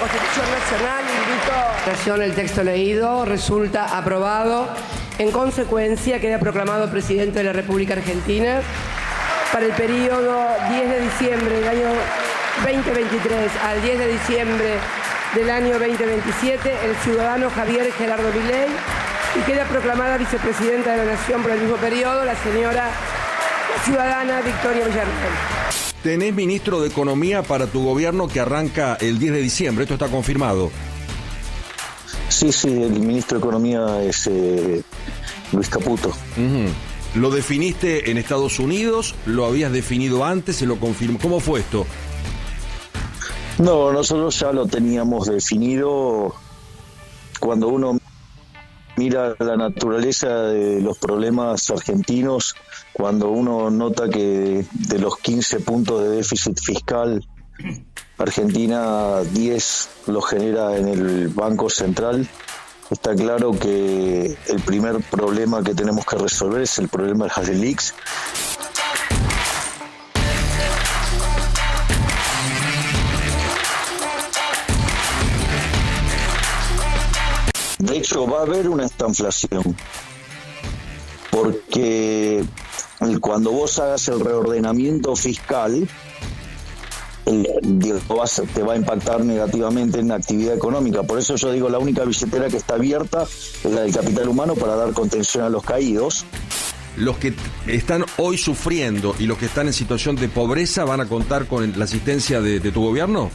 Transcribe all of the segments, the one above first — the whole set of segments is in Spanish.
Constitución Nacional. Invito. El texto leído resulta aprobado. En consecuencia, queda proclamado presidente de la República Argentina para el periodo 10 de diciembre del año 2023 al 10 de diciembre del año 2027 el ciudadano Javier Gerardo Milei, y queda proclamada vicepresidenta de la Nación por el mismo periodo la señora ciudadana Victoria Villarruel. Tenés ministro de Economía para tu gobierno que arranca el 10 de diciembre, ¿esto está confirmado? Sí, el ministro de Economía es Luis Caputo. ¿Lo definiste en Estados Unidos? ¿Lo habías definido antes? ¿Se lo confirmó? ¿Cómo fue esto? No, nosotros ya lo teníamos definido. Cuando uno mira la naturaleza de los problemas argentinos, cuando uno nota que de los 15 puntos de déficit fiscal, Argentina 10 lo genera en el Banco Central, está claro que el primer problema que tenemos que resolver es el problema de las LELIQs. De hecho, va a haber una estanflación, porque cuando vos hagas el reordenamiento fiscal, te va a impactar negativamente en la actividad económica. Por eso yo digo, la única billetera que está abierta es la del capital humano para dar contención a los caídos. Los que están hoy sufriendo y los que están en situación de pobreza van a contar con la asistencia de tu gobierno.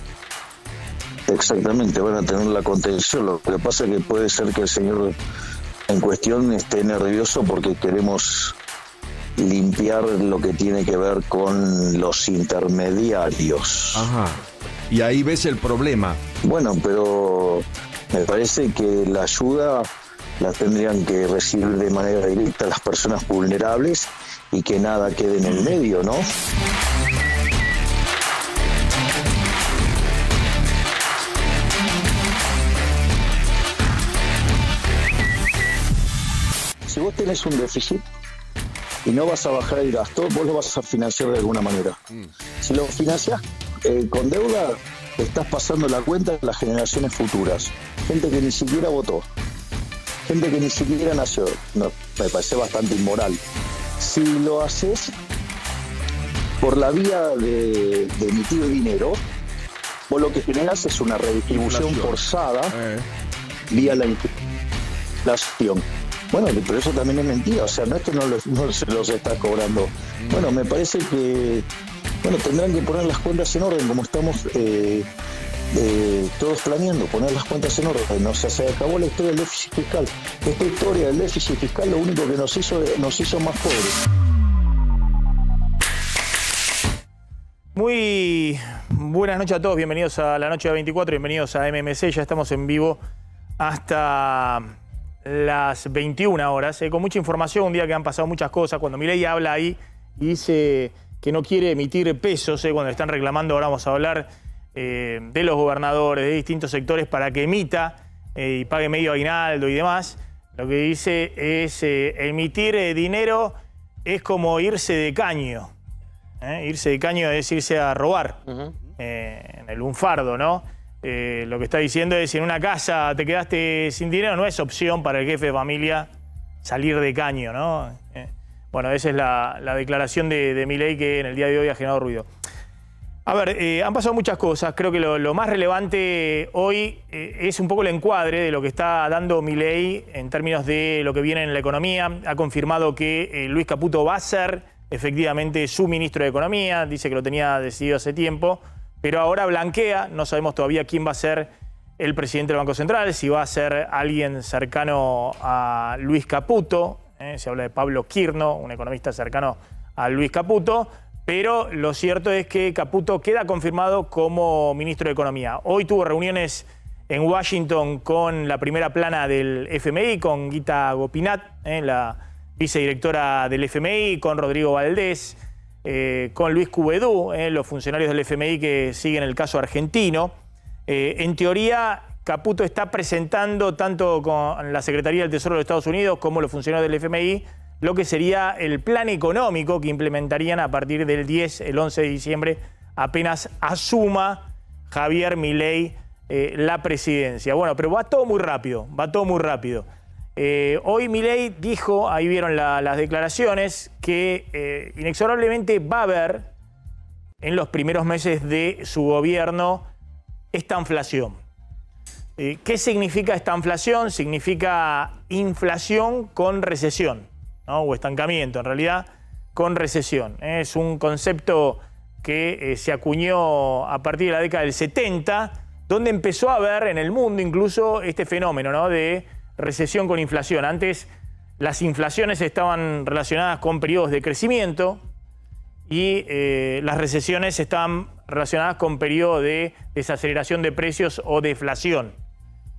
Exactamente, van a tener la contención. Lo que pasa es que puede ser que el señor en cuestión esté nervioso porque queremos limpiar lo que tiene que ver con los intermediarios. Ajá. Y ahí ves el problema. Bueno, pero me parece que la ayuda la tendrían que recibir de manera directa las personas vulnerables y que nada quede en el medio, ¿no? Si vos tenés un déficit y no vas a bajar el gasto, vos lo vas a financiar de alguna manera. Si lo financiás con deuda, estás pasando la cuenta a las generaciones futuras. Gente que ni siquiera votó, gente que ni siquiera nació. No, me parece bastante inmoral. Si lo haces por la vía de emitir dinero, vos lo que generás es una redistribución forzada vía la inflación. Bueno, pero eso también es mentira, o sea, no es que no se los está cobrando. Bueno, me parece que tendrán que poner las cuentas en orden, como estamos todos planeando, poner las cuentas en orden. O sea, se acabó la historia del déficit fiscal. Esta historia del déficit fiscal lo único que nos hizo más pobres. Muy buenas noches a todos, bienvenidos a la noche de 24, bienvenidos a MMC, ya estamos en vivo hasta las 21 horas, con mucha información, un día que han pasado muchas cosas. Cuando Milei habla ahí y dice que no quiere emitir pesos, cuando están reclamando, ahora vamos a hablar de los gobernadores, de distintos sectores para que emita y pague medio aguinaldo y demás, lo que dice es emitir dinero es como irse de caño. Irse de caño es irse a robar, en el lunfardo, ¿no? Lo que está diciendo es, si en una casa te quedaste sin dinero, no es opción para el jefe de familia salir de caño, ¿no? Bueno, esa es la declaración de Milei, que en el día de hoy ha generado ruido. A ver, han pasado muchas cosas. Creo que lo más relevante hoy es un poco el encuadre de lo que está dando Milei en términos de lo que viene en la economía. Ha confirmado que Luis Caputo va a ser efectivamente su ministro de Economía. Dice que lo tenía decidido hace tiempo, pero ahora blanquea. No sabemos todavía quién va a ser el presidente del Banco Central, si va a ser alguien cercano a Luis Caputo. Se habla de Pablo Quirno, un economista cercano a Luis Caputo, pero lo cierto es que Caputo queda confirmado como ministro de Economía. Hoy tuvo reuniones en Washington con la primera plana del FMI, con Gita Gopinath, la vicedirectora del FMI, con Rodrigo Valdés, con Luis Cuvedú, los funcionarios del FMI que siguen el caso argentino. En teoría, Caputo está presentando, tanto con la Secretaría del Tesoro de Estados Unidos como los funcionarios del FMI, lo que sería el plan económico que implementarían a partir del 11 de diciembre, apenas asuma Javier Milei la presidencia. Bueno, pero va todo muy rápido, va todo muy rápido. Hoy Milei dijo, ahí vieron las declaraciones, que inexorablemente va a haber en los primeros meses de su gobierno esta inflación. ¿Qué significa esta inflación? Significa inflación con recesión, ¿no? O estancamiento, en realidad, con recesión. Es un concepto que se acuñó a partir de la década del 70, donde empezó a haber en el mundo incluso este fenómeno, ¿no?, de recesión con inflación. Antes las inflaciones estaban relacionadas con periodos de crecimiento y las recesiones estaban relacionadas con periodos de desaceleración de precios o deflación.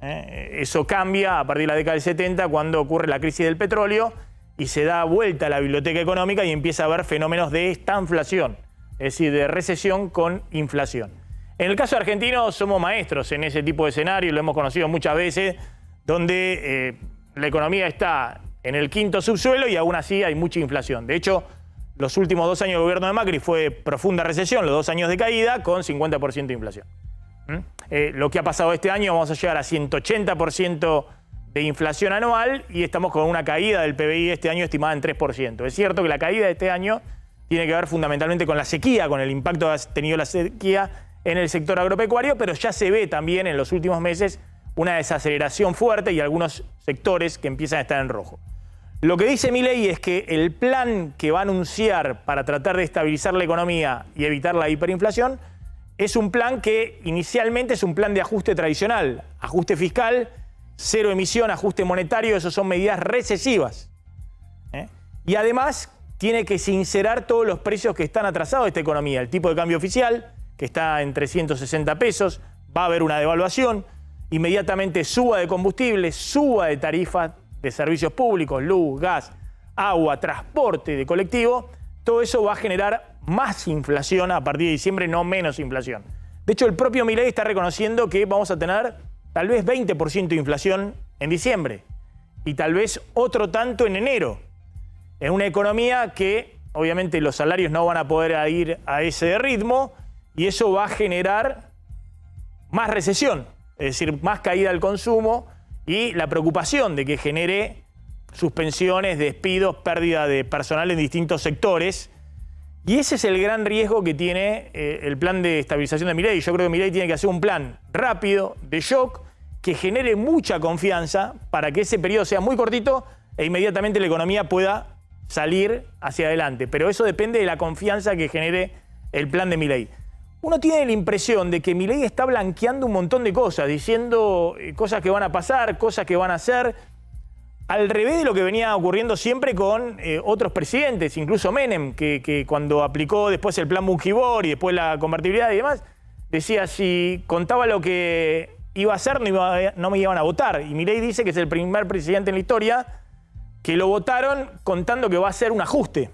Eso cambia a partir de la década del 70 cuando ocurre la crisis del petróleo y se da vuelta a la biblioteca económica y empieza a haber fenómenos de estanflación, es decir, de recesión con inflación. En el caso argentino somos maestros en ese tipo de escenario, lo hemos conocido muchas veces, donde la economía está en el quinto subsuelo y aún así hay mucha inflación. De hecho, los últimos 2 años del gobierno de Macri fue profunda recesión, los 2 años de caída, con 50% de inflación. Lo que ha pasado este año, vamos a llegar a 180% de inflación anual y estamos con una caída del PBI este año estimada en 3%. Es cierto que la caída de este año tiene que ver fundamentalmente con la sequía, con el impacto que ha tenido la sequía en el sector agropecuario, pero ya se ve también en los últimos meses una desaceleración fuerte y algunos sectores que empiezan a estar en rojo. Lo que dice Milei es que el plan que va a anunciar para tratar de estabilizar la economía y evitar la hiperinflación es un plan que inicialmente es un plan de ajuste tradicional, ajuste fiscal, cero emisión, ajuste monetario, eso son medidas recesivas. Y además tiene que sincerar todos los precios que están atrasados de esta economía. El tipo de cambio oficial, que está en 360 pesos, va a haber una devaluación, inmediatamente suba de combustible, suba de tarifas de servicios públicos, luz, gas, agua, transporte de colectivo, todo eso va a generar más inflación a partir de diciembre, no menos inflación. De hecho, el propio Milei está reconociendo que vamos a tener tal vez 20% de inflación en diciembre y tal vez otro tanto en enero, en una economía que obviamente los salarios no van a poder ir a ese ritmo y eso va a generar más recesión, es decir, más caída del consumo y la preocupación de que genere suspensiones, despidos, pérdida de personal en distintos sectores. Y ese es el gran riesgo que tiene el plan de estabilización de Milei. Yo creo que Milei tiene que hacer un plan rápido, de shock, que genere mucha confianza para que ese periodo sea muy cortito e inmediatamente la economía pueda salir hacia adelante. Pero eso depende de la confianza que genere el plan de Milei. Uno tiene la impresión de que Milei está blanqueando un montón de cosas, diciendo cosas que van a pasar, cosas que van a hacer, al revés de lo que venía ocurriendo siempre con otros presidentes, incluso Menem, que cuando aplicó después el plan Bujibor y después la convertibilidad y demás, decía si contaba lo que iba a hacer no me iban a votar. Y Milei dice que es el primer presidente en la historia que lo votaron contando que va a ser un ajuste.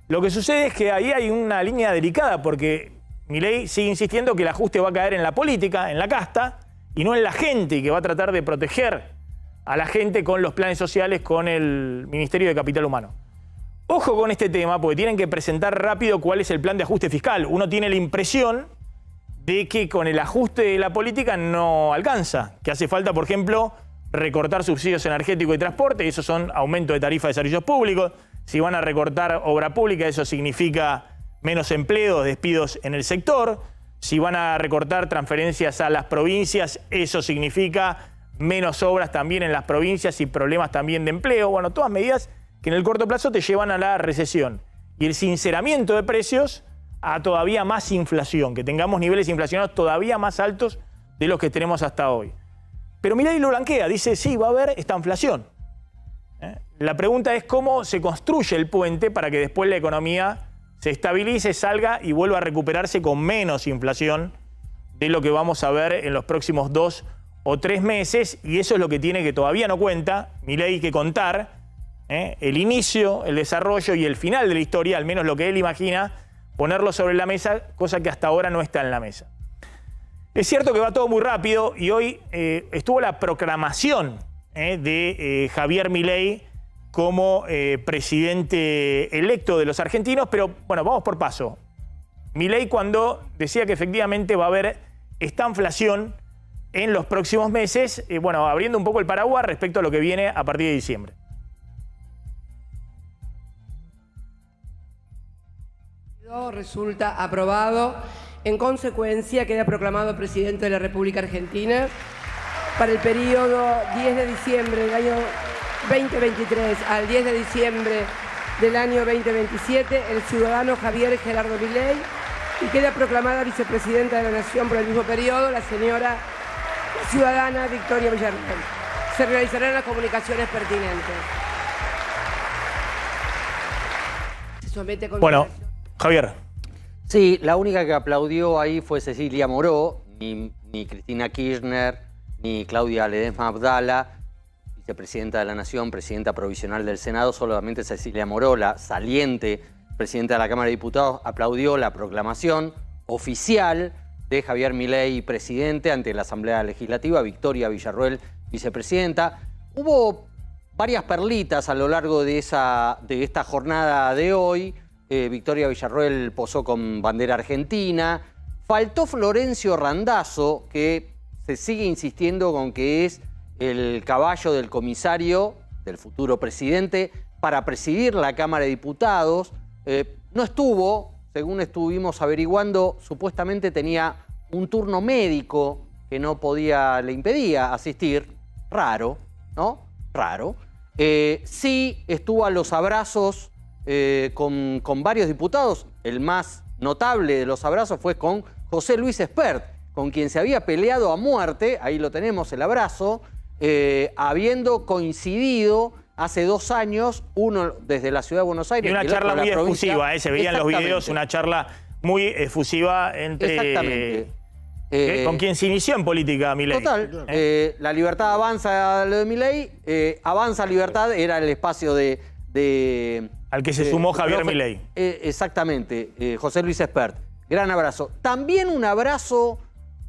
Lo que sucede es que ahí hay una línea delicada porque Milei sigue insistiendo que el ajuste va a caer en la política, en la casta, y no en la gente, y que va a tratar de proteger a la gente con los planes sociales, con el Ministerio de Capital Humano. Ojo con este tema, porque tienen que presentar rápido cuál es el plan de ajuste fiscal. Uno tiene la impresión de que con el ajuste de la política no alcanza, que hace falta, por ejemplo, recortar subsidios energéticos y transporte, y eso son aumento de tarifas de servicios públicos. Si van a recortar obra pública, eso significa menos empleos, despidos en el sector. Si van a recortar transferencias a las provincias, eso significa menos obras también en las provincias y problemas también de empleo. Bueno, todas medidas que en el corto plazo te llevan a la recesión. Y el sinceramiento de precios a todavía más inflación, que tengamos niveles inflacionarios todavía más altos de los que tenemos hasta hoy. Pero Milei lo blanquea, dice, sí, va a haber esta inflación. La pregunta es cómo se construye el puente para que después la economía se estabilice, salga y vuelva a recuperarse con menos inflación de lo que vamos a ver en los próximos 2 o 3 meses, y eso es lo que tiene que todavía no cuenta Milei que contar, el inicio, el desarrollo y el final de la historia, al menos lo que él imagina, ponerlo sobre la mesa, cosa que hasta ahora no está en la mesa. Es cierto que va todo muy rápido y hoy estuvo la proclamación de Javier Milei como presidente electo de los argentinos, pero bueno, vamos por paso. Milei cuando decía que efectivamente va a haber esta inflación, en los próximos meses, bueno, abriendo un poco el paraguas respecto a lo que viene a partir de diciembre. Resulta aprobado. En consecuencia, queda proclamado presidente de la República Argentina para el periodo 10 de diciembre del año 2023 al 10 de diciembre del año 2027 el ciudadano Javier Gerardo Milei, y queda proclamada vicepresidenta de la Nación por el mismo periodo la señora ciudadana Victoria Villarruel. Se realizarán las comunicaciones pertinentes. Se somete con... Bueno, Javier. Sí, la única que aplaudió ahí fue Cecilia Moró, ni Cristina Kirchner, ni Claudia Ledesma Abdala, vicepresidenta de la Nación, presidenta provisional del Senado. Solamente Cecilia Moró, la saliente presidenta de la Cámara de Diputados, aplaudió la proclamación oficial de Javier Milei presidente ante la Asamblea Legislativa, Victoria Villarruel vicepresidenta. Hubo varias perlitas a lo largo de esta jornada de hoy. Victoria Villarruel posó con bandera argentina. Faltó Florencio Randazzo, que se sigue insistiendo con que es el caballo del comisario, del futuro presidente, para presidir la Cámara de Diputados. No estuvo, según estuvimos averiguando, supuestamente tenía un turno médico que no podía, le impedía asistir. Raro, ¿no? Raro. Sí estuvo a los abrazos con varios diputados. El más notable de los abrazos fue con José Luis Espert, con quien se había peleado a muerte, ahí lo tenemos, el abrazo, habiendo coincidido hace 2 años, uno desde la Ciudad de Buenos Aires. Y una charla muy efusiva, se veía en los videos una charla muy efusiva entre... Exactamente. Con quien se inició en política Milei. Total, la libertad avanza, lo de Milei, avanza libertad, era el espacio al que se sumó Javier Milei. Exactamente, José Luis Espert. Gran abrazo. También un abrazo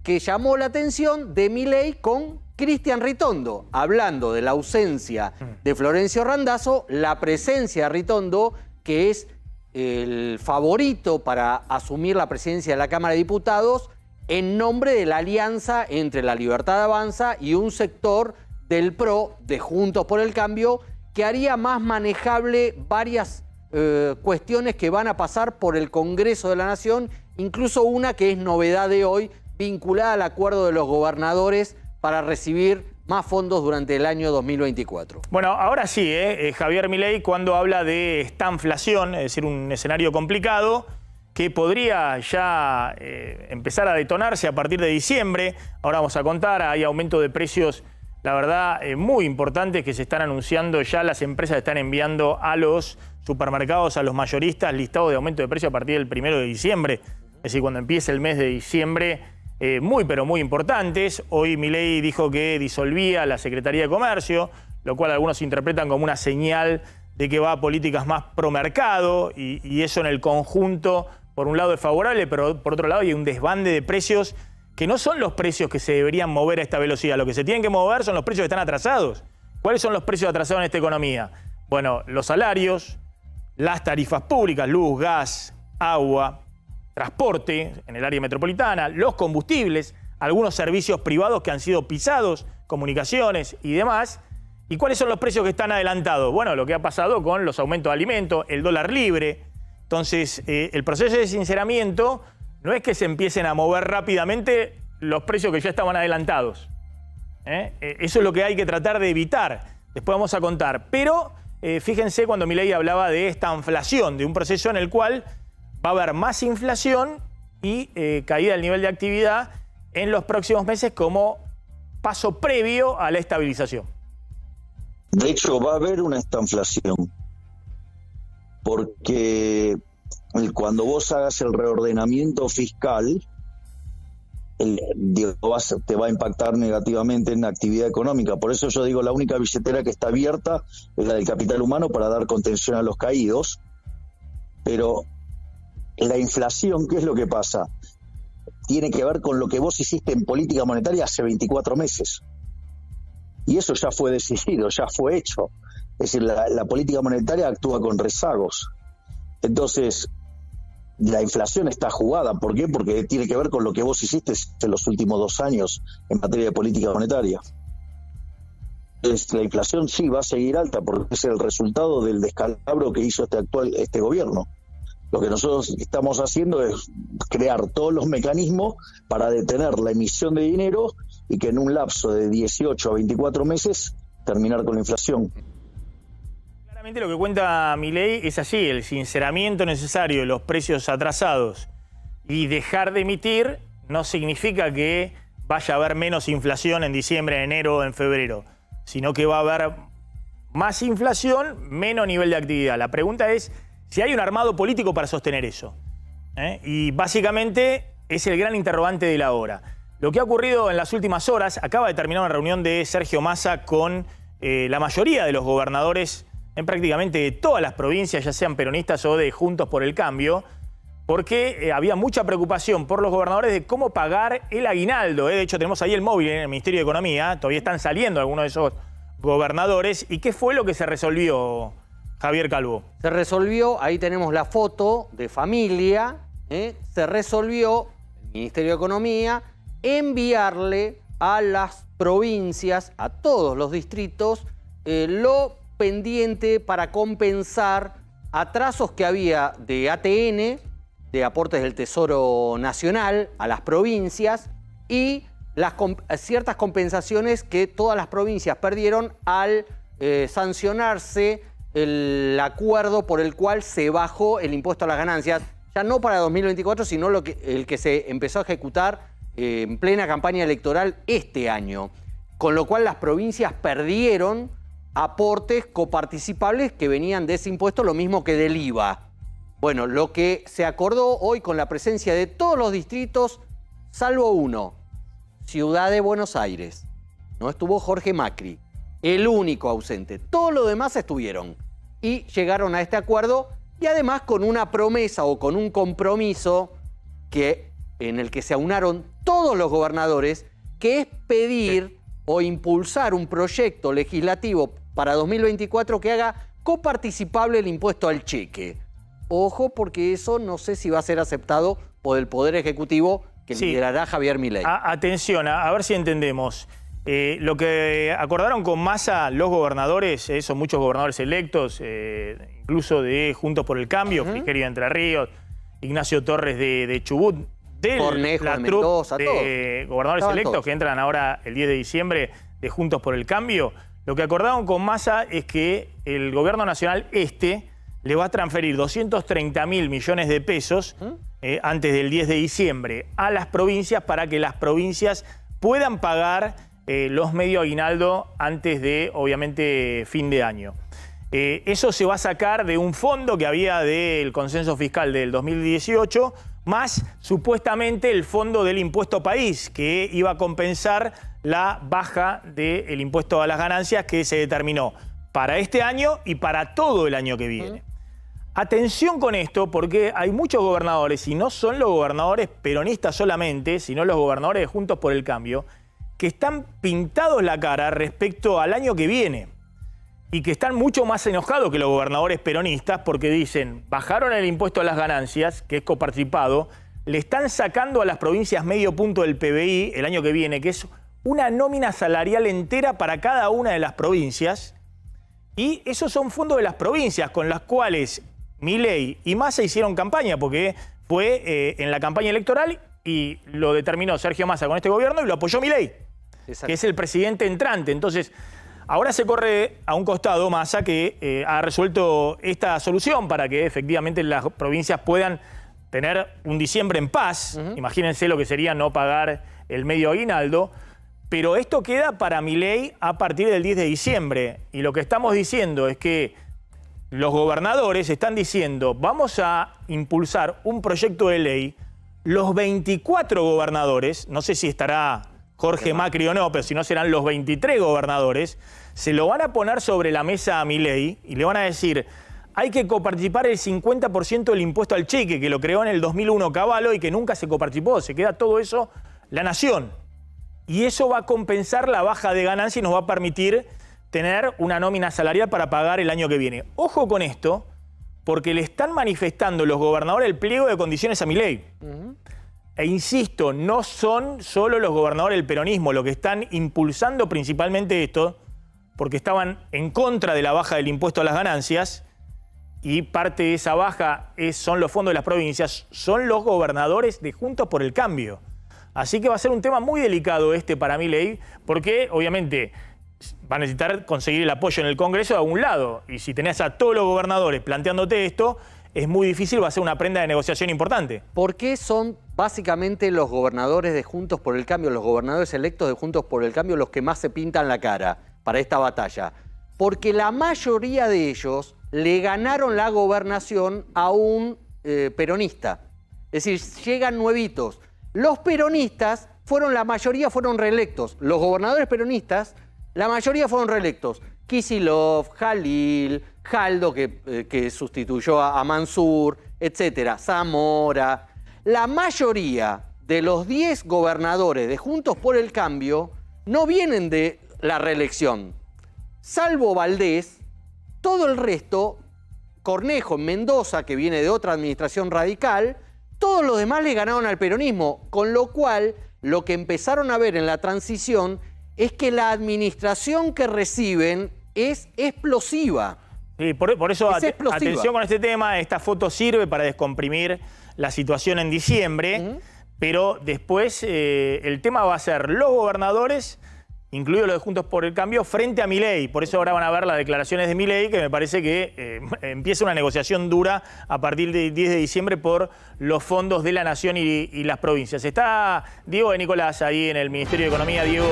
que llamó la atención de Milei con Cristian Ritondo, hablando de la ausencia de Florencio Randazzo, la presencia de Ritondo, que es el favorito para asumir la presidencia de la Cámara de Diputados en nombre de la alianza entre La Libertad Avanza y un sector del PRO, de Juntos por el Cambio, que haría más manejable varias cuestiones que van a pasar por el Congreso de la Nación, incluso una que es novedad de hoy, vinculada al acuerdo de los gobernadores para recibir más fondos durante el año 2024. Bueno, ahora sí, Javier Milei, cuando habla de estanflación, es decir, un escenario complicado que podría ya empezar a detonarse a partir de diciembre. Ahora vamos a contar, hay aumento de precios, la verdad, muy importantes que se están anunciando. Ya las empresas están enviando a los supermercados, a los mayoristas, listados de aumento de precio a partir del 1 de diciembre. Es decir, cuando empiece el mes de diciembre, muy pero muy importantes. Hoy Milei dijo que disolvía la Secretaría de Comercio, lo cual algunos interpretan como una señal de que va a políticas más pro mercado, y eso en el conjunto, por un lado es favorable, pero por otro lado hay un desbande de precios que no son los precios que se deberían mover a esta velocidad. Lo que se tienen que mover son los precios que están atrasados. ¿Cuáles son los precios atrasados en esta economía? Bueno, los salarios, las tarifas públicas, luz, gas, agua, transporte en el área metropolitana, los combustibles, algunos servicios privados que han sido pisados, comunicaciones y demás. ¿Y cuáles son los precios que están adelantados? Bueno, lo que ha pasado con los aumentos de alimentos, el dólar libre. Entonces, el proceso de sinceramiento no es que se empiecen a mover rápidamente los precios que ya estaban adelantados. Eso es lo que hay que tratar de evitar. Después vamos a contar. Pero fíjense cuando Milei hablaba de esta inflación, de un proceso en el cual va a haber más inflación y caída del nivel de actividad en los próximos meses como paso previo a la estabilización. De hecho, va a haber una estanflación, porque cuando vos hagas el reordenamiento fiscal, te va a impactar negativamente en la actividad económica. Por eso yo digo, la única billetera que está abierta es la del capital humano para dar contención a los caídos. Pero la inflación, ¿qué es lo que pasa? Tiene que ver con lo que vos hiciste en política monetaria hace 24 meses. Y eso ya fue decidido, ya fue hecho. Es decir, la política monetaria actúa con rezagos. Entonces, la inflación está jugada. ¿Por qué? Porque tiene que ver con lo que vos hiciste en los últimos 2 años en materia de política monetaria. La inflación sí va a seguir alta porque es el resultado del descalabro que hizo este gobierno. Lo que nosotros estamos haciendo es crear todos los mecanismos para detener la emisión de dinero y que en un lapso de 18 a 24 meses terminar con la inflación. Claramente lo que cuenta Milei es así, el sinceramiento necesario de los precios atrasados y dejar de emitir no significa que vaya a haber menos inflación en diciembre, en enero o en febrero, sino que va a haber más inflación, menos nivel de actividad. La pregunta es si hay un armado político para sostener eso. Y básicamente es el gran interrogante de la hora. Lo que ha ocurrido en las últimas horas, acaba de terminar una reunión de Sergio Massa con la mayoría de los gobernadores en prácticamente todas las provincias, ya sean peronistas o de Juntos por el Cambio, porque había mucha preocupación por los gobernadores de cómo pagar el aguinaldo. De hecho, tenemos ahí el móvil en el Ministerio de Economía, todavía están saliendo algunos de esos gobernadores. ¿Y qué fue lo que se resolvió, Javier Calvo? Se resolvió, ahí tenemos la foto de familia, se resolvió el Ministerio de Economía enviarle a las provincias, a todos los distritos, lo pendiente para compensar atrasos que había de ATN, de aportes del Tesoro Nacional a las provincias y ciertas compensaciones que todas las provincias perdieron al sancionarse el acuerdo por el cual se bajó el impuesto a las ganancias, ya no para 2024, sino el que se empezó a ejecutar en plena campaña electoral este año. Con lo cual las provincias perdieron aportes coparticipables que venían de ese impuesto, lo mismo que del IVA. Bueno, lo que se acordó hoy con la presencia de todos los distritos, salvo uno, Ciudad de Buenos Aires. No estuvo Jorge Macri, el único ausente. Todos los demás estuvieron y llegaron a este acuerdo y además con una promesa o con un compromiso en el que se aunaron todos los gobernadores, que es pedir o impulsar un proyecto legislativo para 2024 que haga coparticipable el impuesto al cheque. Ojo, porque eso no sé si va a ser aceptado por el Poder Ejecutivo que liderará Javier Milei. Atención, a ver si entendemos. Lo que acordaron con Massa los gobernadores, son muchos gobernadores electos, incluso de Juntos por el Cambio, Frigerio de Entre Ríos, Ignacio Torres de Chubut, Cornejo, de Mendoza, de gobernadores electos todos que entran ahora el 10 de diciembre de Juntos por el Cambio. Lo que acordaron con Massa es que el gobierno nacional le va a transferir 230.000 millones de pesos antes del 10 de diciembre a las provincias para que las provincias puedan pagar los medio aguinaldo antes de, obviamente, fin de año. Eso se va a sacar de un fondo que había del consenso fiscal del 2018, más supuestamente el fondo del impuesto país, que iba a compensar la baja del impuesto a las ganancias que se determinó para este año y para todo el año que viene. Atención con esto, porque hay muchos gobernadores, y no son los gobernadores peronistas solamente, sino los gobernadores de Juntos por el Cambio, que están pintados la cara respecto al año que viene y que están mucho más enojados que los gobernadores peronistas porque dicen, bajaron el impuesto a las ganancias, que es coparticipado, le están sacando a las provincias medio punto del PBI el año que viene, que es una nómina salarial entera para cada una de las provincias, y esos son fondos de las provincias con las cuales Milei y Massa hicieron campaña, porque fue en la campaña electoral y lo determinó Sergio Massa con este gobierno y lo apoyó Milei, que es el presidente entrante. Entonces, ahora se corre a un costado Massa, que ha resuelto esta solución para que efectivamente las provincias puedan tener un diciembre en paz. Imagínense lo que sería no pagar el medio aguinaldo. Pero esto queda para Milei a partir del 10 de diciembre. Y lo que estamos diciendo es que los gobernadores están diciendo, vamos a impulsar un proyecto de ley. Los 24 gobernadores, no sé si estará Jorge Macri o no, pero si no serán los 23 gobernadores, se lo van a poner sobre la mesa a Milei y le van a decir, hay que coparticipar el 50% del impuesto al cheque, que lo creó en el 2001 Cavallo y que nunca se coparticipó, se queda todo eso la nación. Y eso va a compensar la baja de ganancia y nos va a permitir tener una nómina salarial para pagar el año que viene. Ojo con esto, porque le están manifestando los gobernadores el pliego de condiciones a Milei. E insisto, no son solo los gobernadores del peronismo los que están impulsando principalmente esto, porque estaban en contra de la baja del impuesto a las ganancias, y parte de esa baja son los fondos de las provincias, son los gobernadores de Juntos por el Cambio. Así que va a ser un tema muy delicado para Milei, porque obviamente va a necesitar conseguir el apoyo en el Congreso de algún lado. Y si tenés a todos los gobernadores planteándote esto, es muy difícil, va a ser una prenda de negociación importante. ¿Por qué son básicamente los gobernadores de Juntos por el Cambio, los gobernadores electos de Juntos por el Cambio, los que más se pintan la cara para esta batalla? Porque la mayoría de ellos le ganaron la gobernación a un peronista. Es decir, llegan nuevitos. Los peronistas la mayoría fueron reelectos. Los gobernadores peronistas, la mayoría fueron reelectos. Kicillof, Jalil, Jaldo, que sustituyó a Mansur, etcétera, Zamora. La mayoría de los 10 gobernadores de Juntos por el Cambio no vienen de la reelección. Salvo Valdés, todo el resto, Cornejo, Mendoza, que viene de otra administración radical, todos los demás le ganaron al peronismo, con lo cual lo que empezaron a ver en la transición es que la administración que reciben es explosiva. Sí, por eso atención con este tema. Esta foto sirve para descomprimir la situación en diciembre, pero después el tema va a ser los gobernadores, incluidos los de Juntos por el Cambio, frente a Milei. Por eso ahora van a ver las declaraciones de Milei, que me parece que empieza una negociación dura a partir del 10 de diciembre por los fondos de la Nación y las provincias. Está Diego de Nicolás ahí en el Ministerio de Economía. Diego.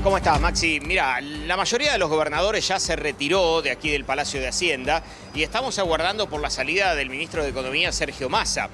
¿Cómo estás, Maxi? Mira, la mayoría de los gobernadores ya se retiró de aquí del Palacio de Hacienda y estamos aguardando por la salida del ministro de Economía, Sergio Massa.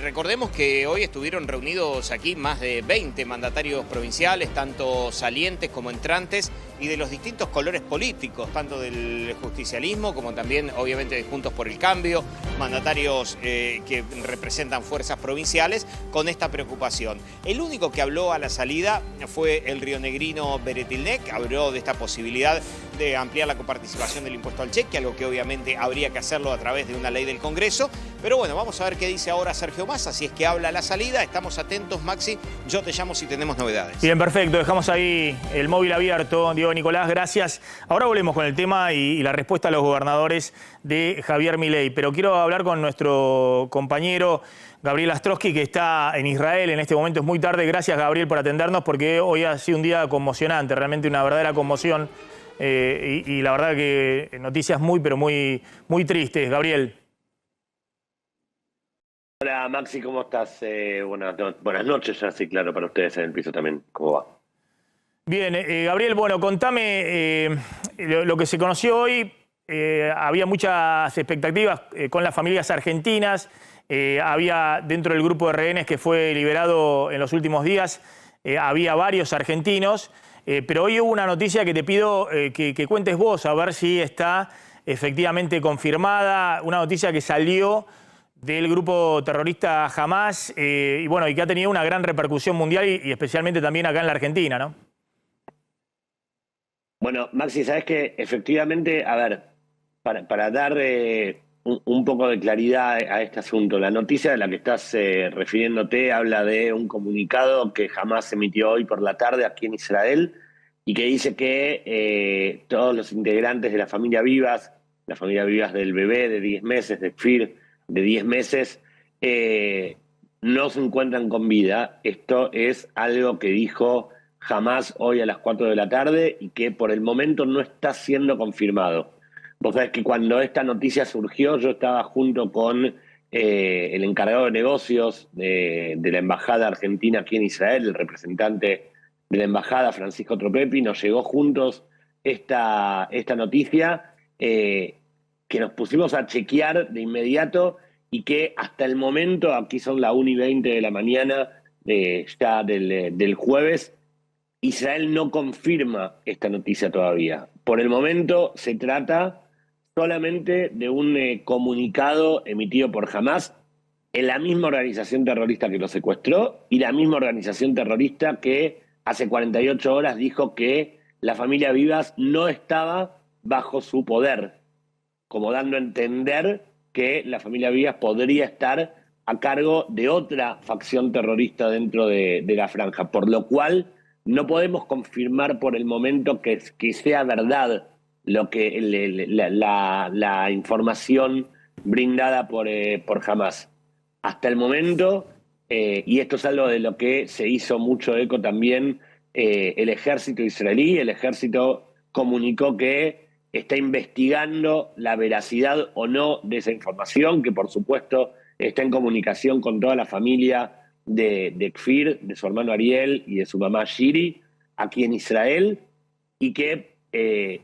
Recordemos que hoy estuvieron reunidos aquí más de 20 mandatarios provinciales, tanto salientes como entrantes, y de los distintos colores políticos, tanto del justicialismo como también, obviamente, de Juntos por el Cambio, mandatarios que representan fuerzas provinciales, con esta preocupación. El único que habló a la salida fue el rionegrino Beretilnec, habló de esta posibilidad de ampliar la coparticipación del impuesto al cheque, algo que obviamente habría que hacerlo a través de una ley del Congreso. Pero bueno, vamos a ver qué dice ahora Sergio Massa, si es que habla a la salida. Estamos atentos, Maxi. Yo te llamo si tenemos novedades. Bien, perfecto. Dejamos ahí el móvil abierto. Diego Nicolás, gracias. Ahora volvemos con el tema y la respuesta a los gobernadores de Javier Milei. Pero quiero hablar con nuestro compañero Gabriel Astrosky, que está en Israel en este momento. Es muy tarde. Gracias, Gabriel, por atendernos, porque hoy ha sido un día conmocionante, realmente una verdadera conmoción. Y la verdad que noticias pero muy tristes. Hola Maxi, ¿cómo estás? Buenas noches, ya sí, claro, para ustedes en el piso también. ¿Cómo va? Bien, Gabriel, bueno, contame lo que se conoció hoy. Había muchas expectativas con las familias argentinas. Había dentro del grupo de rehenes que fue liberado en los últimos días, había varios argentinos. Pero hoy hubo una noticia que te pido que cuentes vos, a ver si está efectivamente confirmada. Una noticia que salió del grupo terrorista Hamás y que ha tenido una gran repercusión mundial y especialmente también acá en la Argentina, ¿no? Bueno, Maxi, sabes que efectivamente, a ver, para dar un poco de claridad a este asunto, la noticia de la que estás refiriéndote habla de un comunicado que Hamás emitió hoy por la tarde aquí en Israel y que dice que todos los integrantes de la familia Vivas del bebé de 10 meses, de Kfir, de 10 meses, no se encuentran con vida. Esto es algo que dijo Hamás hoy a las 4 de la tarde y que por el momento no está siendo confirmado. Vos sabés que cuando esta noticia surgió, yo estaba junto con el encargado de negocios de la Embajada Argentina aquí en Israel, el representante de la Embajada, Francisco Tropepi. Nos llegó juntos esta noticia que nos pusimos a chequear de inmediato y que hasta el momento, aquí son las 1:20 de la mañana ya del jueves, Israel no confirma esta noticia todavía. Por el momento se trata solamente de un comunicado emitido por Hamás, en la misma organización terrorista que lo secuestró y la misma organización terrorista que hace 48 horas dijo que la familia Vivas no estaba bajo su poder, como dando a entender que la familia Vías podría estar a cargo de otra facción terrorista dentro de la franja, por lo cual no podemos confirmar por el momento que sea verdad lo que la información brindada por Hamás. Hasta el momento, y esto es algo de lo que se hizo mucho eco también, el ejército israelí. El ejército comunicó que está investigando la veracidad o no de esa información, que por supuesto está en comunicación con toda la familia de Kfir, de su hermano Ariel y de su mamá Shiri, aquí en Israel, y que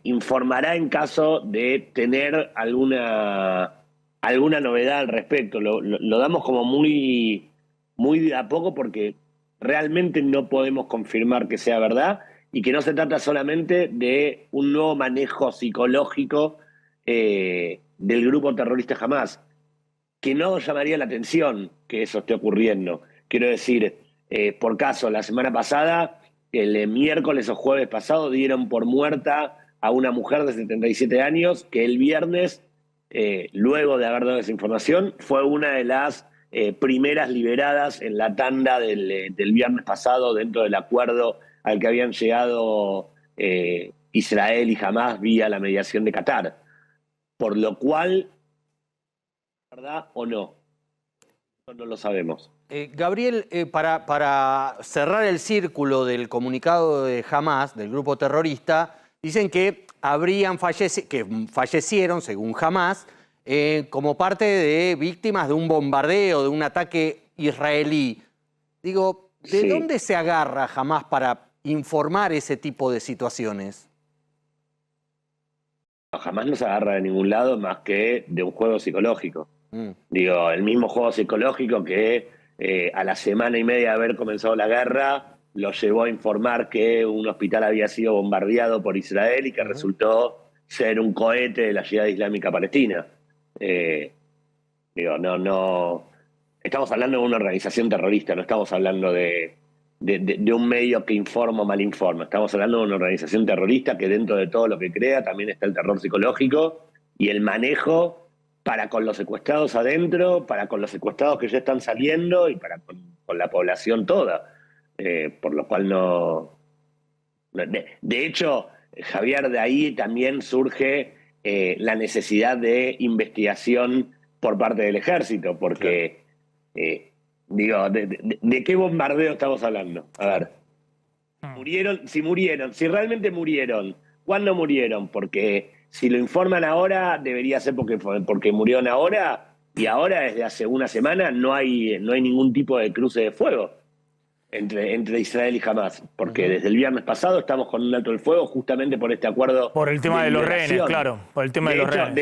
informará en caso de tener alguna novedad al respecto. Lo damos como muy de a poco porque realmente no podemos confirmar que sea verdad y que no se trata solamente de un nuevo manejo psicológico del grupo terrorista Hamás, que no llamaría la atención que eso esté ocurriendo. Quiero decir, por caso, la semana pasada, el miércoles o jueves pasado, dieron por muerta a una mujer de 77 años que el viernes, luego de haber dado esa información, fue una de las primeras liberadas en la tanda del viernes pasado dentro del acuerdo al que habían llegado Israel y Hamás vía la mediación de Qatar. Por lo cual, ¿verdad o no? No lo sabemos. Gabriel, para cerrar el círculo del comunicado de Hamás, del grupo terrorista, dicen que fallecieron, según Hamás, como parte de víctimas de un bombardeo, de un ataque israelí. Digo, ¿de dónde se agarra Hamás para informar ese tipo de situaciones? Jamás no se agarra de ningún lado más que de un juego psicológico. Digo, el mismo juego psicológico que a la semana y media de haber comenzado la guerra lo llevó a informar que un hospital había sido bombardeado por Israel y que resultó ser un cohete de la Yihad Islámica Palestina. Digo, no. Estamos hablando de una organización terrorista, no estamos hablando de un medio que informa o malinforma. Estamos hablando de una organización terrorista que dentro de todo lo que crea también está el terror psicológico y el manejo para con los secuestrados adentro, para con los secuestrados que ya están saliendo y para con la población toda. Por lo cual no. De hecho, Javier, de ahí también surge la necesidad de investigación por parte del ejército, porque, digo, ¿de qué bombardeo estamos hablando? A ver, si realmente murieron, ¿cuándo murieron? Porque si lo informan ahora, debería ser porque murieron ahora, y ahora desde hace una semana no hay ningún tipo de cruce de fuego entre Israel y Hamás, porque desde el viernes pasado estamos con un alto el fuego justamente por este acuerdo. Por el tema de los rehenes, claro, por el tema de los rehenes.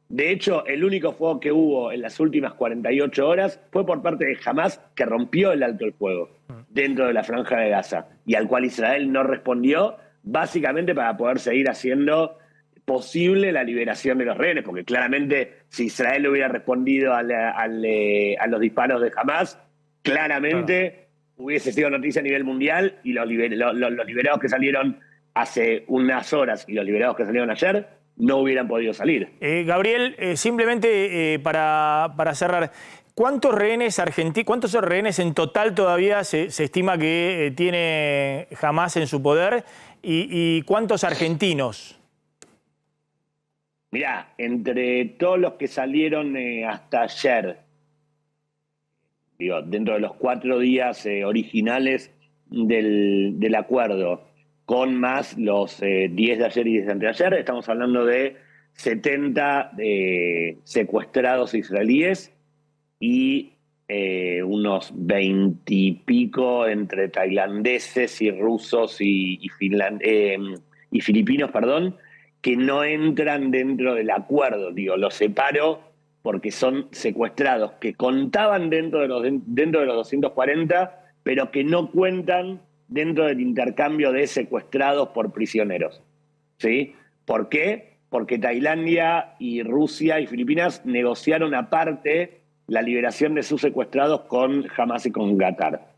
De hecho, el único fuego que hubo en las últimas 48 horas fue por parte de Hamás, que rompió el alto el fuego dentro de la franja de Gaza, y al cual Israel no respondió, básicamente para poder seguir haciendo posible la liberación de los rehenes, porque claramente si Israel hubiera respondido a los disparos de Hamás, claramente hubiese sido noticia a nivel mundial y los liberados que salieron hace unas horas y los liberados que salieron ayer no hubieran podido salir. Gabriel, simplemente para cerrar, ¿cuántos rehenes en total todavía se estima que tiene Hamás en su poder y cuántos argentinos? Mirá, entre todos los que salieron hasta ayer, digo, dentro de los 4 días originales del acuerdo, con más los 10 de ayer y 10 de anteayer, estamos hablando de 70 secuestrados israelíes y unos 20 y pico entre tailandeses y rusos y filipinos, que no entran dentro del acuerdo. Digo, los separo porque son secuestrados que contaban dentro de los 240, pero que no cuentan dentro del intercambio de secuestrados por prisioneros. ¿Sí? ¿Por qué? Porque Tailandia y Rusia y Filipinas negociaron aparte la liberación de sus secuestrados con Hamás y con Qatar.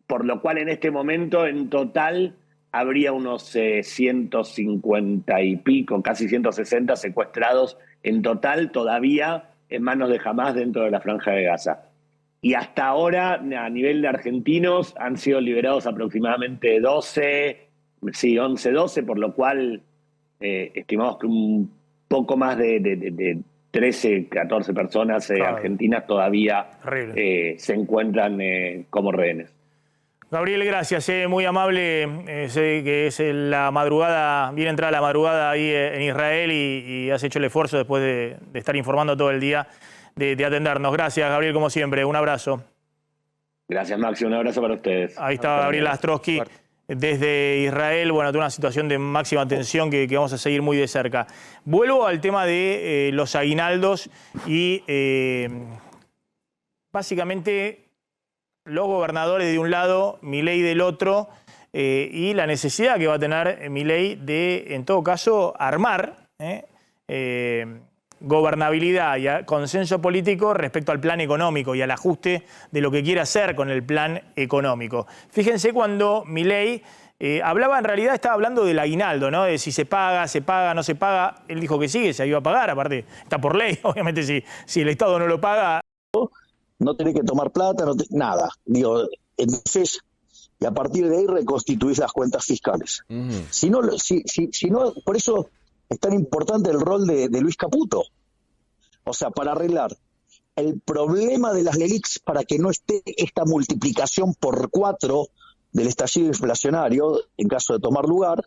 Por lo cual en este momento, en total, habría unos 150 y pico, casi 160 secuestrados en total todavía en manos de Hamás dentro de la Franja de Gaza. Y hasta ahora, a nivel de argentinos, han sido liberados aproximadamente 11, 12, por lo cual estimamos que un poco más de 13, 14 personas Claro. argentinas todavía se encuentran como rehenes. Gabriel, gracias, muy amable. Sé que es la madrugada, bien entrada la madrugada ahí en Israel y has hecho el esfuerzo después de estar informando todo el día de atendernos. Gracias, Gabriel, como siempre. Un abrazo. Gracias, Maxi. Un abrazo para ustedes. Ahí está Gabriel Astrosky desde Israel. Bueno, toda una situación de máxima tensión que vamos a seguir muy de cerca. Vuelvo al tema de los aguinaldos y básicamente los gobernadores de un lado, Milei del otro, y la necesidad que va a tener Milei de, en todo caso, armar gobernabilidad y consenso político respecto al plan económico y al ajuste de lo que quiere hacer con el plan económico. Fíjense cuando Milei hablaba, en realidad estaba hablando del aguinaldo, ¿no? De si se paga, no se paga. Él dijo que sí, que se iba a pagar, aparte está por ley, obviamente si el Estado no lo paga. No tenés que tomar plata, nada. Digo, entonces, y a partir de ahí reconstituís las cuentas fiscales. Si no, por eso es tan importante el rol de Luis Caputo. O sea, para arreglar el problema de las LELIQs, para que no esté esta multiplicación por 4 del estallido inflacionario, en caso de tomar lugar,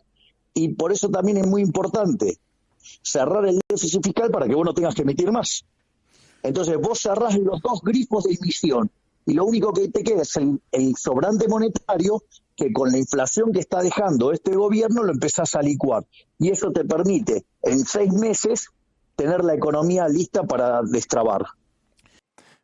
y por eso también es muy importante cerrar el déficit fiscal para que vos no tengas que emitir más. Entonces vos cerrás los 2 grifos de emisión y lo único que te queda es el sobrante monetario que con la inflación que está dejando este gobierno lo empezás a licuar. Y eso te permite en 6 meses tener la economía lista para destrabar.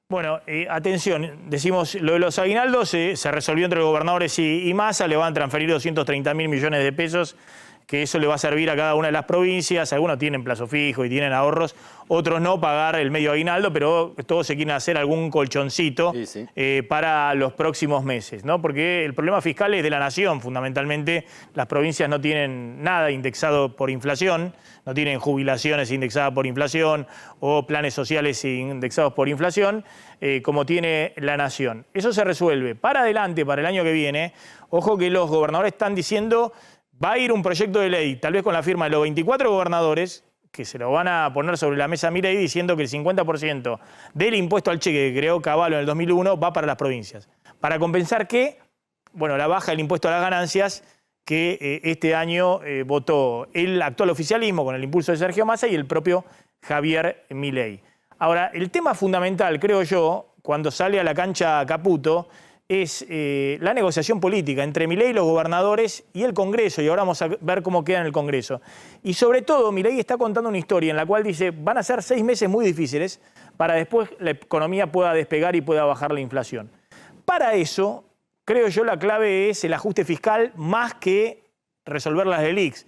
Bueno, atención, decimos, lo de los aguinaldos se resolvió entre gobernadores y Massa, le van a transferir 230.000 millones de pesos, que eso le va a servir a cada una de las provincias. Algunos tienen plazo fijo y tienen ahorros, otros no, pagar el medio aguinaldo, pero todos se quieren hacer algún colchoncito para los próximos meses, ¿no? Porque el problema fiscal es de la nación, fundamentalmente. Las provincias no tienen nada indexado por inflación, no tienen jubilaciones indexadas por inflación o planes sociales indexados por inflación, como tiene la nación. Eso se resuelve para adelante, para el año que viene. Ojo que los gobernadores están diciendo: va a ir un proyecto de ley, tal vez con la firma de los 24 gobernadores, que se lo van a poner sobre la mesa Milei, diciendo que el 50% del impuesto al cheque que creó Cavallo en el 2001 va para las provincias. Para compensar que, bueno, la baja del impuesto a las ganancias que este año votó el actual oficialismo con el impulso de Sergio Massa y el propio Javier Milei. Ahora, el tema fundamental, creo yo, cuando sale a la cancha Caputo, es la negociación política entre Milei, los gobernadores y el Congreso, y ahora vamos a ver cómo queda en el Congreso. Y sobre todo, Milei está contando una historia en la cual dice: van a ser 6 meses muy difíciles para después la economía pueda despegar y pueda bajar la inflación. Para eso, creo yo, la clave es el ajuste fiscal más que resolver las LELIQs.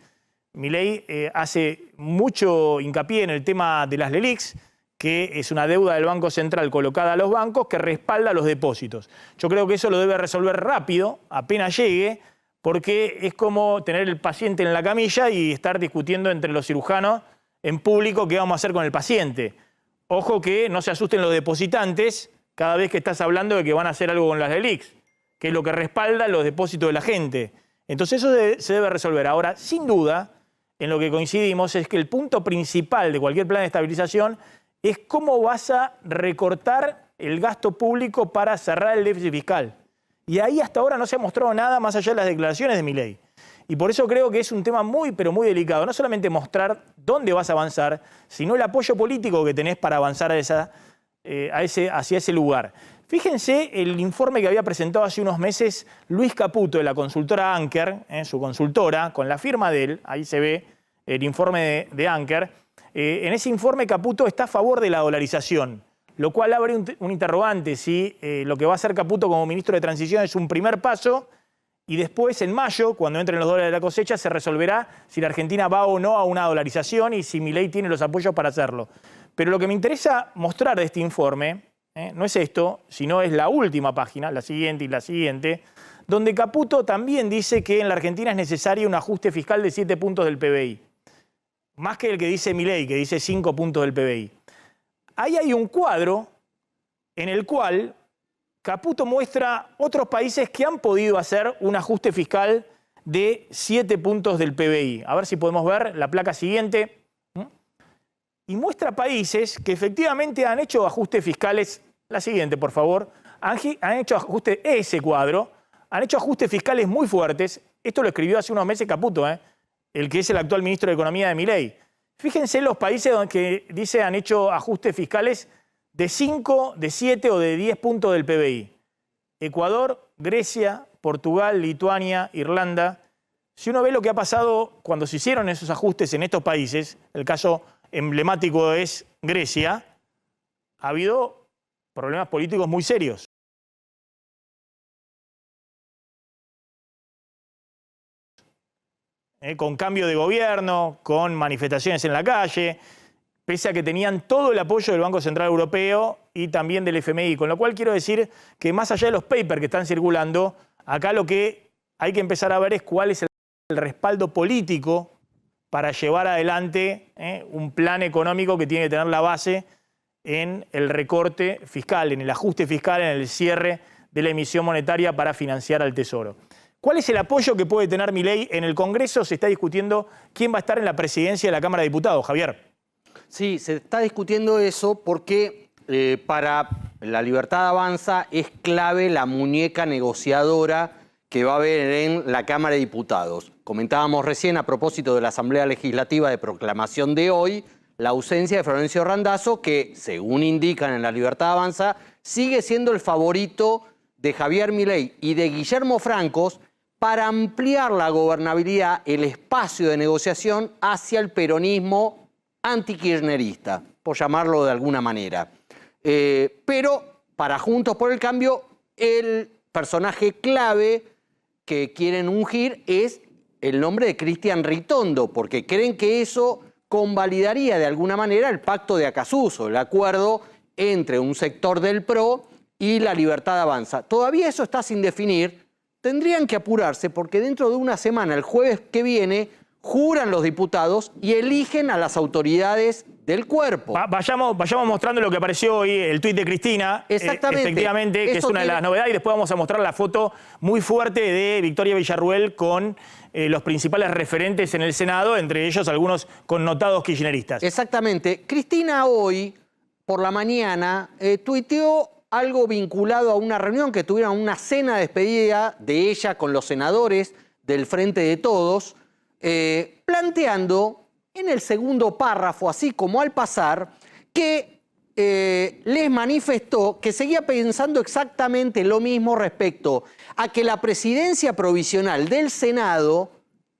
Milei hace mucho hincapié en el tema de las LELIQs, que es una deuda del Banco Central colocada a los bancos que respalda los depósitos. Yo creo que eso lo debe resolver rápido, apenas llegue, porque es como tener el paciente en la camilla y estar discutiendo entre los cirujanos en público qué vamos a hacer con el paciente. Ojo que no se asusten los depositantes cada vez que estás hablando de que van a hacer algo con las LELIQs, que es lo que respalda los depósitos de la gente. Entonces eso se debe resolver. Ahora, sin duda, en lo que coincidimos es que el punto principal de cualquier plan de estabilización es cómo vas a recortar el gasto público para cerrar el déficit fiscal. Y ahí hasta ahora no se ha mostrado nada más allá de las declaraciones de Milei. Y por eso creo que es un tema muy, pero muy delicado. No solamente mostrar dónde vas a avanzar, sino el apoyo político que tenés para avanzar hacia ese lugar. Fíjense el informe que había presentado hace unos meses Luis Caputo de la consultora Anker, su consultora, con la firma de él. Ahí se ve el informe de Anker. En ese informe Caputo está a favor de la dolarización, lo cual abre un interrogante si lo que va a hacer Caputo como ministro de Transición es un primer paso y después, en mayo, cuando entren los dólares de la cosecha, se resolverá si la Argentina va o no a una dolarización y si Milei tiene los apoyos para hacerlo. Pero lo que me interesa mostrar de este informe no es esto, sino es la última página, la siguiente y la siguiente, donde Caputo también dice que en la Argentina es necesario un ajuste fiscal de 7 puntos del PBI. Más que el que dice Milei, que dice 5 puntos del PBI. Ahí hay un cuadro en el cual Caputo muestra otros países que han podido hacer un ajuste fiscal de 7 puntos del PBI. A ver si podemos ver la placa siguiente. Y muestra países que efectivamente han hecho ajustes fiscales. La siguiente, por favor. Han hecho ajustes, ese cuadro, han hecho ajustes fiscales muy fuertes. Esto lo escribió hace unos meses Caputo, el que es el actual ministro de Economía de Milei. Fíjense los países donde dice han hecho ajustes fiscales de 5, de 7 o de 10 puntos del PBI. Ecuador, Grecia, Portugal, Lituania, Irlanda. Si uno ve lo que ha pasado cuando se hicieron esos ajustes en estos países, el caso emblemático es Grecia, ha habido problemas políticos muy serios. Con cambio de gobierno, con manifestaciones en la calle, pese a que tenían todo el apoyo del Banco Central Europeo y también del FMI. Con lo cual quiero decir que más allá de los papers que están circulando, acá lo que hay que empezar a ver es cuál es el respaldo político para llevar adelante un plan económico que tiene que tener la base en el recorte fiscal, en el ajuste fiscal, en el cierre de la emisión monetaria para financiar al Tesoro. ¿Cuál es el apoyo que puede tener Milei en el Congreso? Se está discutiendo quién va a estar en la presidencia de la Cámara de Diputados, Javier. Sí, se está discutiendo eso porque para La Libertad Avanza es clave la muñeca negociadora que va a haber en la Cámara de Diputados. Comentábamos recién a propósito de la Asamblea Legislativa de proclamación de hoy, la ausencia de Florencio Randazzo, que según indican en La Libertad Avanza, sigue siendo el favorito de Javier Milei y de Guillermo Francos para ampliar la gobernabilidad, el espacio de negociación hacia el peronismo antikirchnerista, por llamarlo de alguna manera. Pero para Juntos por el Cambio, el personaje clave que quieren ungir es el nombre de Cristian Ritondo, porque creen que eso convalidaría de alguna manera el pacto de Acasuso, el acuerdo entre un sector del PRO y La Libertad Avanza. Todavía eso está sin definir. Tendrían que apurarse porque dentro de una semana, el jueves que viene, juran los diputados y eligen a las autoridades del cuerpo. Vayamos mostrando lo que apareció hoy, el tuit de Cristina. Exactamente. Efectivamente, que es una de las novedades. Y después vamos a mostrar la foto muy fuerte de Victoria Villarruel con los principales referentes en el Senado, entre ellos algunos connotados kirchneristas. Exactamente. Cristina hoy, por la mañana, tuiteó algo vinculado a una reunión que tuvieron, una cena de despedida de ella con los senadores del Frente de Todos, planteando en el segundo párrafo, así como al pasar, que les manifestó que seguía pensando exactamente lo mismo respecto a que la presidencia provisional del Senado,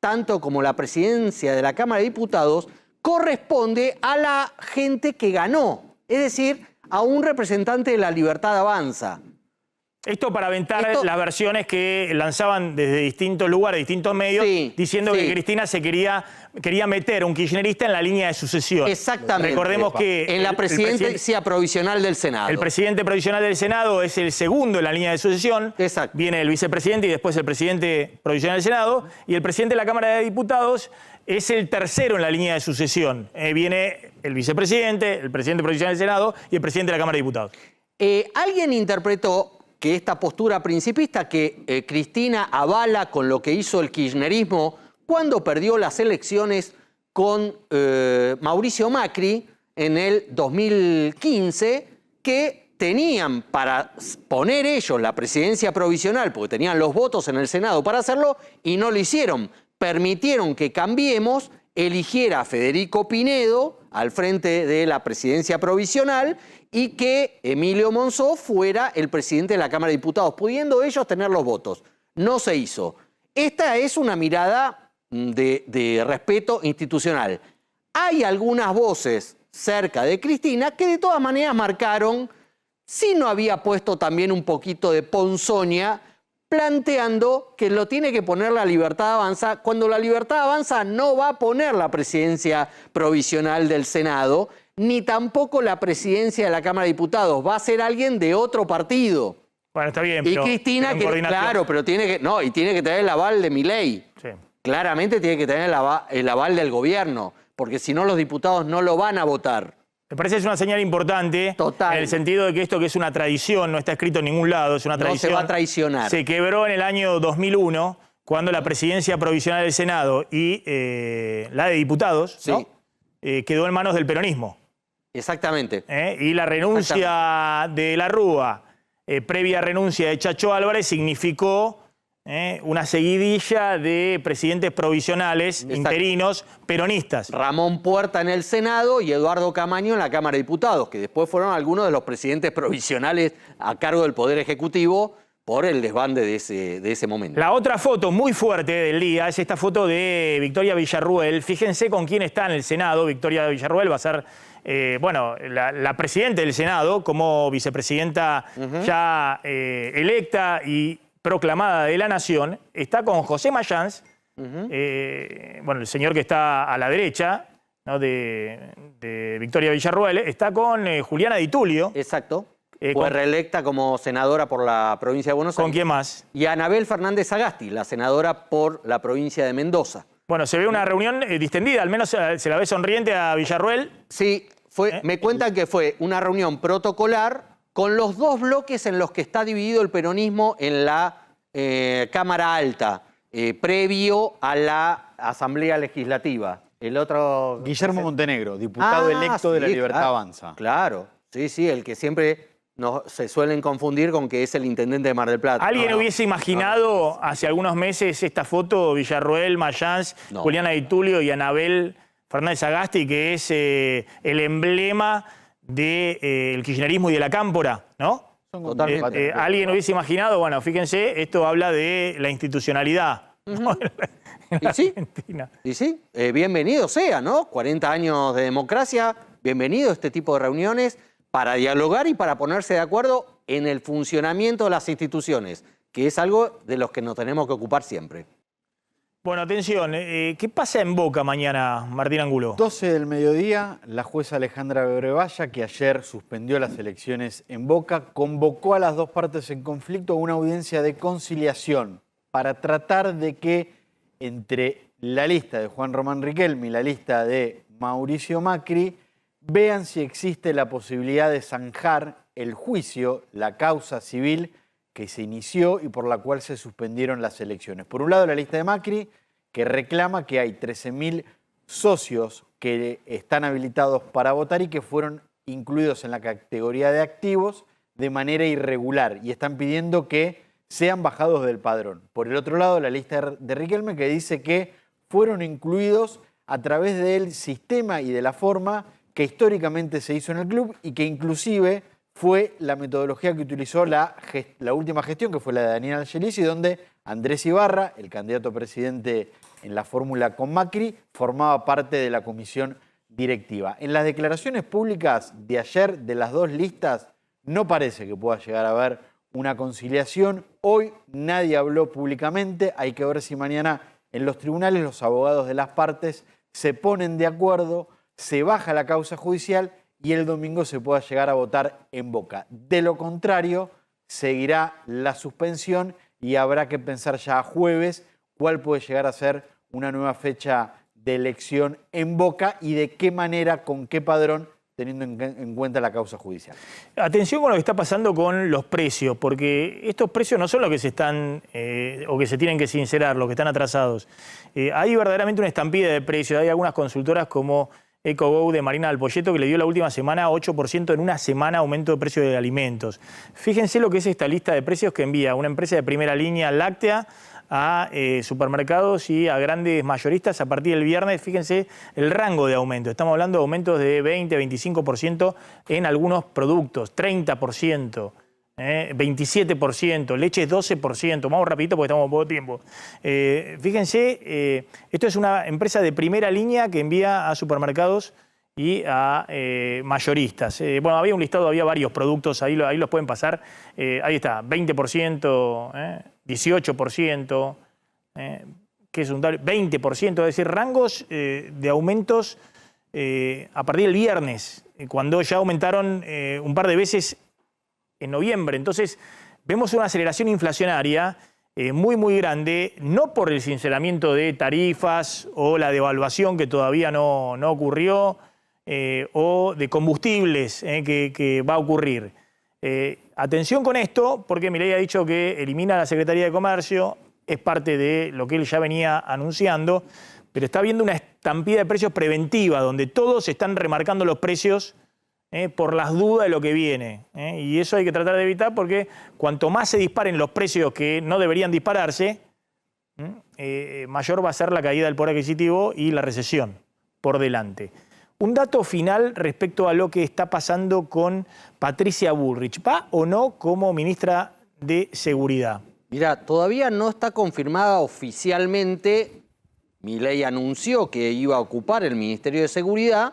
tanto como la presidencia de la Cámara de Diputados, corresponde a la gente que ganó, es decir, a un representante de La Libertad Avanza. Esto para aventar las versiones que lanzaban desde distintos lugares, distintos medios, diciendo que Cristina se quería meter un kirchnerista en la línea de sucesión. Exactamente. Recordemos que en la presidencia provisional del Senado. El presidente provisional del Senado es el segundo en la línea de sucesión. Exacto. Viene el vicepresidente y después el presidente provisional del Senado. Y el presidente de la Cámara de Diputados es el tercero en la línea de sucesión. Viene el vicepresidente, el presidente provisional del Senado y el presidente de la Cámara de Diputados. Alguien interpretó que esta postura principista que Cristina avala con lo que hizo el kirchnerismo cuando perdió las elecciones con Mauricio Macri en el 2015, que tenían para poner ellos la presidencia provisional, porque tenían los votos en el Senado para hacerlo, y no lo hicieron. Permitieron que Cambiemos eligiera a Federico Pinedo al frente de la presidencia provisional y que Emilio Monzó fuera el presidente de la Cámara de Diputados, pudiendo ellos tener los votos. No se hizo. Esta es una mirada de respeto institucional. Hay algunas voces cerca de Cristina que de todas maneras marcaron si no había puesto también un poquito de ponzoña, planteando que lo tiene que poner La Libertad Avanza, cuando La Libertad Avanza no va a poner la presidencia provisional del Senado, ni tampoco la presidencia de la Cámara de Diputados. Va a ser alguien de otro partido. Bueno, está bien, Y pero Cristina, pero en que, coordinación. claro, pero tiene que tener el aval de Milei. Sí. Claramente tiene que tener el aval del gobierno, porque si no los diputados no lo van a votar. Me parece que es una señal importante. Total. En el sentido de que esto, que es una tradición, no está escrito en ningún lado, es una No tradición. se va a traicionar. Se quebró en el año 2001, cuando la presidencia provisional del Senado y la de diputados, Sí. ¿no? Quedó en manos del peronismo. Exactamente. Y la renuncia de la Rúa, previa renuncia de Chacho Álvarez, significó una seguidilla de presidentes provisionales, Exacto. interinos, peronistas. Ramón Puerta en el Senado y Eduardo Camaño en la Cámara de Diputados, que después fueron algunos de los presidentes provisionales a cargo del Poder Ejecutivo por el desbande de ese momento. La otra foto muy fuerte del día es esta foto de Victoria Villarruel. Fíjense con quién está en el Senado. Victoria Villarruel va a ser, la presidenta del Senado como vicepresidenta ya electa y proclamada de la Nación. Está con José Mayans, el señor que está a la derecha, ¿no? de Victoria Villarruel. Está con Juliana Di Tulio. Exacto. Fue Fue reelecta como senadora por la provincia de Buenos Aires. ¿Con quién más? Y Anabel Fernández Sagasti, la senadora por la provincia de Mendoza. Bueno, se ve una reunión distendida, al menos se la ve sonriente a Villarruel. Sí, me cuentan que fue una reunión protocolar con los dos bloques en los que está dividido el peronismo en la Cámara Alta, previo a la Asamblea Legislativa. El otro... Guillermo Montenegro, diputado electo de La sí, Libertad claro, Avanza. Claro, sí, el que siempre se suelen confundir con que es el intendente de Mar del Plata. ¿Alguien No, hubiese imaginado hace algunos meses esta foto, Villarruel, Mayans, No. Juliana Di Tulio y Anabel Fernández Sagasti, que es el emblema del kirchnerismo y de la cámpora, ¿no? Totalmente. ¿Alguien hubiese imaginado? Bueno, fíjense, esto habla de la institucionalidad, ¿no? en la ¿Y sí? Argentina. Y sí, bienvenido sea, ¿no? 40 años de democracia, bienvenido a este tipo de reuniones para dialogar y para ponerse de acuerdo en el funcionamiento de las instituciones, que es algo de los que nos tenemos que ocupar siempre. Bueno, atención, ¿qué pasa en Boca mañana, Martín Angulo? 12 del mediodía, la jueza Alejandra Bebrevalla, que ayer suspendió las elecciones en Boca, convocó a las dos partes en conflicto a una audiencia de conciliación para tratar de que entre la lista de Juan Román Riquelme y la lista de Mauricio Macri vean si existe la posibilidad de zanjar el juicio, la causa civil que se inició y por la cual se suspendieron las elecciones. Por un lado, la lista de Macri, que reclama que hay 13.000 socios que están habilitados para votar y que fueron incluidos en la categoría de activos de manera irregular y están pidiendo que sean bajados del padrón. Por el otro lado, la lista de Riquelme, que dice que fueron incluidos a través del sistema y de la forma que históricamente se hizo en el club y que inclusive fue la metodología que utilizó la última gestión, que fue la de Daniel Angelici, donde Andrés Ibarra, el candidato a presidente en la fórmula con Macri, formaba parte de la comisión directiva. En las declaraciones públicas de ayer de las dos listas no parece que pueda llegar a haber una conciliación. Hoy nadie habló públicamente, hay que ver si mañana en los tribunales los abogados de las partes se ponen de acuerdo, se baja la causa judicial y el domingo se pueda llegar a votar en Boca. De lo contrario, seguirá la suspensión y habrá que pensar ya a jueves cuál puede llegar a ser una nueva fecha de elección en Boca y de qué manera, con qué padrón, teniendo en cuenta la causa judicial. Atención con lo que está pasando con los precios, porque estos precios no son los que se están o que se tienen que sincerar, los que están atrasados. Hay verdaderamente una estampida de precios. Hay algunas consultoras como EcoGo de Marina del Poyeto que le dio la última semana 8% en una semana aumento de precio de alimentos. Fíjense lo que es esta lista de precios que envía una empresa de primera línea láctea a supermercados y a grandes mayoristas a partir del viernes. Fíjense el rango de aumento. Estamos hablando de aumentos de 20, 25% en algunos productos, 30%. 27%, leche 12%, vamos rapidito porque estamos con poco tiempo. Fíjense, esto es una empresa de primera línea que envía a supermercados y a mayoristas. Bueno, había un listado, había varios productos, ahí los pueden pasar. Ahí está, 20%, 18%, que es un 20%, es decir, rangos de aumentos a partir del viernes, cuando ya aumentaron un par de veces en noviembre. Entonces, vemos una aceleración inflacionaria muy grande, no por el sinceramiento de tarifas o la devaluación que todavía no ocurrió, o de combustibles que va a ocurrir. Atención con esto, porque Milei ha dicho que elimina la Secretaría de Comercio, es parte de lo que él ya venía anunciando, pero está habiendo una estampida de precios preventiva, donde todos están remarcando los precios por las dudas de lo que viene. Y eso hay que tratar de evitar, porque cuanto más se disparen los precios que no deberían dispararse, mayor va a ser la caída del poder adquisitivo y la recesión por delante. Un dato final respecto a lo que está pasando con Patricia Bullrich. ¿Va o no como ministra de Seguridad? Mira, todavía no está confirmada oficialmente. Milei anunció que iba a ocupar el Ministerio de Seguridad,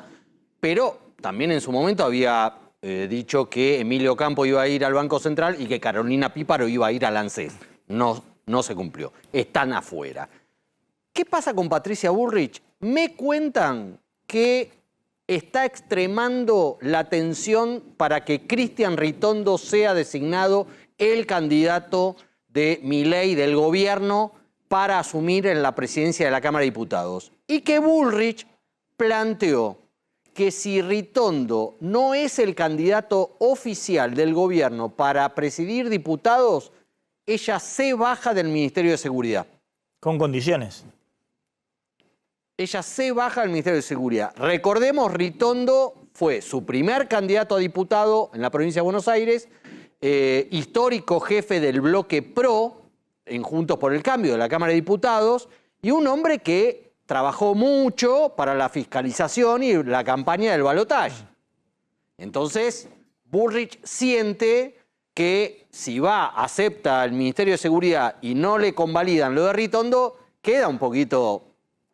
pero también en su momento había dicho que Emilio Campo iba a ir al Banco Central y que Carolina Píparo iba a ir al ANSES. No se cumplió. Están afuera. ¿Qué pasa con Patricia Bullrich? Me cuentan que está extremando la tensión para que Cristian Ritondo sea designado el candidato de Milei, del gobierno, para asumir en la presidencia de la Cámara de Diputados. Y que Bullrich planteó que si Ritondo no es el candidato oficial del gobierno para presidir diputados, ella se baja del Ministerio de Seguridad. Con condiciones. Ella se baja del Ministerio de Seguridad. Recordemos, Ritondo fue su primer candidato a diputado en la provincia de Buenos Aires, histórico jefe del bloque PRO, en Juntos por el Cambio de la Cámara de Diputados, y un hombre que trabajó mucho para la fiscalización y la campaña del balotaje. Entonces, Bullrich siente que si acepta el Ministerio de Seguridad y no le convalidan lo de Ritondo, queda un poquito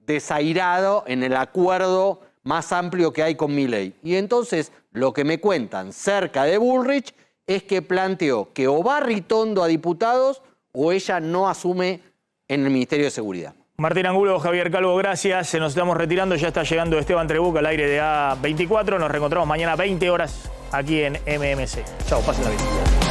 desairado en el acuerdo más amplio que hay con Milei. Y entonces, lo que me cuentan cerca de Bullrich es que planteó que o va Ritondo a diputados o ella no asume en el Ministerio de Seguridad. Martín Angulo, Javier Calvo, gracias. Nos estamos retirando. Ya está llegando Esteban Trebuch al aire de A24. Nos reencontramos mañana 20 horas aquí en MMC. Chau, pásenla bien.